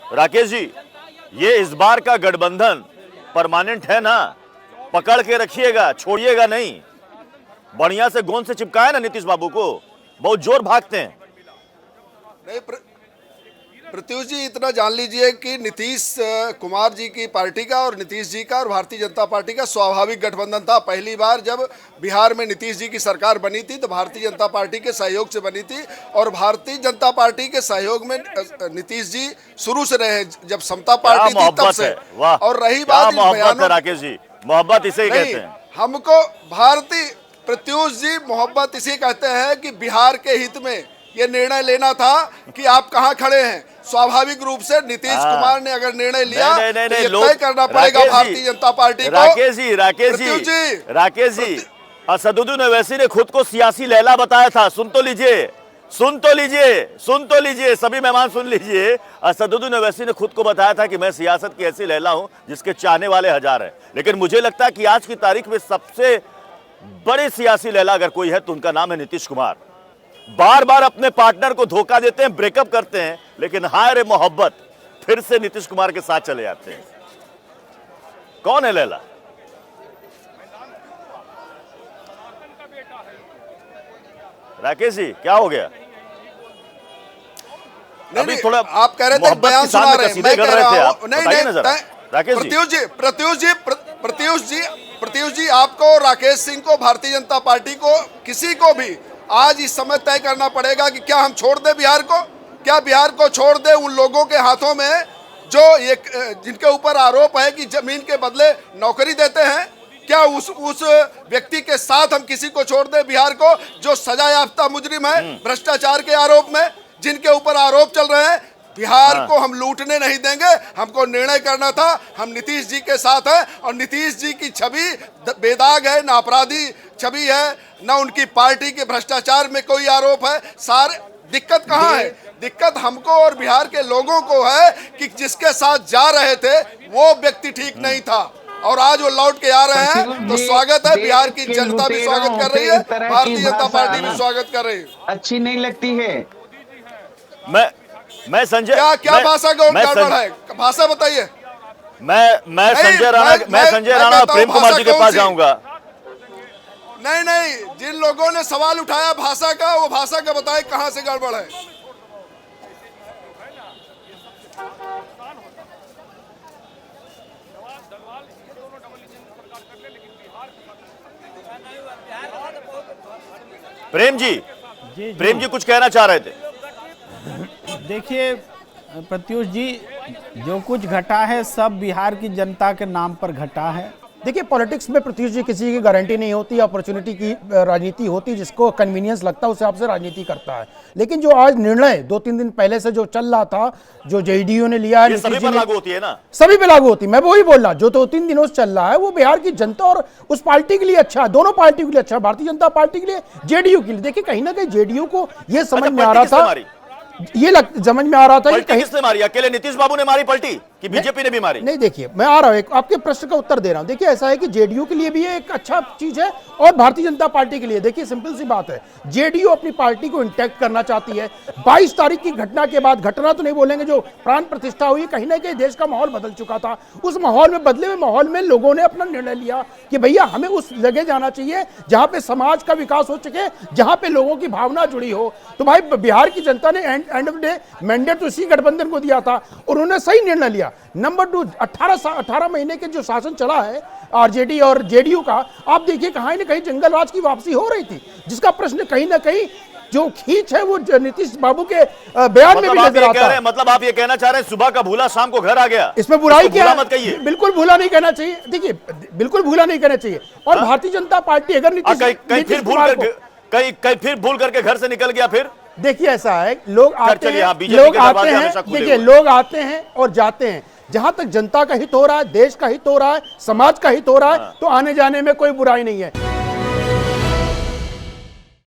राकेश जी, ये इस बार का गठबंधन परमानेंट है ना? पकड़ के रखिएगा, छोड़िएगा नहीं। बढ़िया से गोंद से चिपकाए ना नीतीश बाबू को, बहुत जोर भागते हैं। नहीं प्रत्युष जी, इतना जान लीजिए कि नीतीश कुमार जी की पार्टी का और नीतीश जी का और भारतीय जनता पार्टी का स्वाभाविक गठबंधन था। पहली बार जब बिहार में नीतीश जी की सरकार बनी थी तो भारतीय जनता पार्टी के सहयोग से बनी थी, और भारतीय जनता पार्टी के सहयोग में नीतीश जी शुरू से रहे, जब समता पार्टी थी तब से। और रही बात मोहब्बत, राकेश जी, मोहब्बत इसे कहते हैं। हमको भारतीय प्रत्युष जी मोहब्बत इसे कहते हैं कि बिहार के हित में ये निर्णय लेना था कि आप कहां खड़े हैं। स्वाभाविक रूप से नीतीश कुमार ने अगर निर्णय लिया तो ये तय करना पड़ेगा भारतीय जनता पार्टी को। राकेश जी, असदुद्दीन ओवैसी ने खुद को सियासी लैला बताया था। सुन तो लीजिए, सभी मेहमान सुन लीजिए। असदुद्दीन ओवैसी ने खुद को बताया था कि मैं सियासत की ऐसी लैला हूं जिसके चाहने वाले हजार हैं। लेकिन मुझे लगता है कि आज की तारीख में सबसे बड़े सियासी लैला अगर कोई है तो उनका नाम है नीतीश कुमार। बार बार अपने पार्टनर को धोखा देते हैं, ब्रेकअप करते हैं, लेकिन हाय रे मोहब्बत, फिर से नीतीश कुमार के साथ चले जाते हैं। कौन है लैला? राकेश जी, क्या हो गया? अभी थोड़ा आप कह रहे थे बयान सुना रहे हैं, मैं कह रहा हूं नहीं, प्रत्युष जी, आपको, राकेश सिंह को, भारतीय जनता पार्टी को, किसी को भी आज इस समय तय करना पड़ेगा कि क्या हम छोड़ दें बिहार को, क्या बिहार को छोड़ दें उन लोगों के हाथों में जो ये जिनके ऊपर आरोप है कि जमीन के बदले नौकरी देते हैं। क्या उस व्यक्ति के साथ हम किसी को छोड़ दें बिहार को जो सजा याफ्ता मुजरिम है भ्रष्टाचार के आरोप में, जिनके ऊपर आरोप चल रहे हैं? बिहार को हम लूटने नहीं देंगे। हमको निर्णय करना था, हम नीतीश जी के साथ हैं, और नीतीश जी की छवि बेदाग है, ना अपराधी छवि है, ना उनकी पार्टी के भ्रष्टाचार में कोई आरोप है। सारे दिक्कत कहाँ है? दिक्कत हमको और बिहार के लोगों को है कि जिसके साथ जा रहे थे वो व्यक्ति ठीक नहीं था, और आज वो लौट के आ रहे हैं तो स्वागत है। बिहार की जनता भी स्वागत कर रही है, भारतीय जनता पार्टी भी स्वागत कर रही है। अच्छी नहीं लगती है। मैं संजय, क्या भाषा गड़बड़ है? भाषा बताइए। मैं संजय राणा प्रेम कुमार जी के पास जाऊंगा। नहीं, जिन लोगों ने सवाल उठाया भाषा का, वो भाषा का बताए कहां से गड़बड़ है। प्रेम जी कुछ कहना चाह रहे थे। देखिए प्रत्युष जी, जो कुछ घटा है सब बिहार की जनता के नाम पर घटा है। देखिए पॉलिटिक्स में प्रत्युष जी किसी की गारंटी नहीं होती, अपॉर्चुनिटी की राजनीति होती, जिसको कन्वीनियंस लगता है उस हिसाब से राजनीति करता है। लेकिन जो आज निर्णय 2-3 दिन पहले से जो चल रहा था, जो जेडीयू ने लिया है, सभी पर लागू होती है ना? सभी पे लागू होती है। मैं वही बोल रहा, जो 2-3 दिनों से चल रहा है वो बिहार की जनता और उस पार्टी के लिए अच्छा है, दोनों पार्टी के लिए अच्छा है, भारतीय जनता पार्टी के लिए, जेडीयू के लिए। देखिए कहीं ना कहीं जेडीयू को यह समझ में आ रहा था, समझ में आ रहा था कि किसने मारी? अकेले नीतीश बाबू ने मारी पलटी कि बीजेपी ने भी मारी? नहीं, देखिए मैं आ रहा हूं, आपके प्रश्न का उत्तर दे रहा हूं। देखिए ऐसा है कि जेडीयू के लिए भी ये एक अच्छा चीज है और भारतीय जनता पार्टी के लिए। देखिए सिंपल सी बात है, जेडीयू अपनी पार्टी को इंटैक्ट करना चाहती है। 22 तारीख की घटना के बाद, घटना तो नहीं बोलेंगे, जो प्राण प्रतिष्ठा हुई, कहीं ना कहीं देश का माहौल बदल चुका था। उस माहौल में, बदले हुए माहौल में लोगों ने अपना निर्णय लिया कि भैया हमें उस जगह जाना चाहिए जहां पे समाज का विकास हो सके, जहां पे लोगों की भावना जुड़ी हो। तो भाई बिहार की जनता ने एंड ऑफ डे मैंडेट तो इसी गठबंधन को दिया था और उन्होंने सही निर्णय लिया। नंबर 2, 18 महीने के जो शासन चला है आरजेडी और जेडीयू का, आप देखिए कहीं ना कहीं जंगलराज की वापसी हो रही थी, जिसका प्रश्न कहीं ना कहीं जो खींच है वो नीतीश बाबू के बयान में भी नजर आता है। मतलब आप ये कहना चाह रहे हैं सुबह का भूला शाम को घर आ गया? इसमें बुराई क्या है? मत कहिए, बिल्कुल भूला नहीं कहना चाहिए। देखिए बिल्कुल भूला नहीं कहना चाहिए। और भारतीय जनता पार्टी अगर कहीं फिर भूल करके घर से निकल गया, फिर देखिए ऐसा है, लोग आते हैं, देखिए लोग आते हैं और जाते हैं। जहां तक जनता का हित हो रहा है, देश का हित हो रहा है, समाज का हित हो रहा है, तो आने जाने में कोई बुराई नहीं है।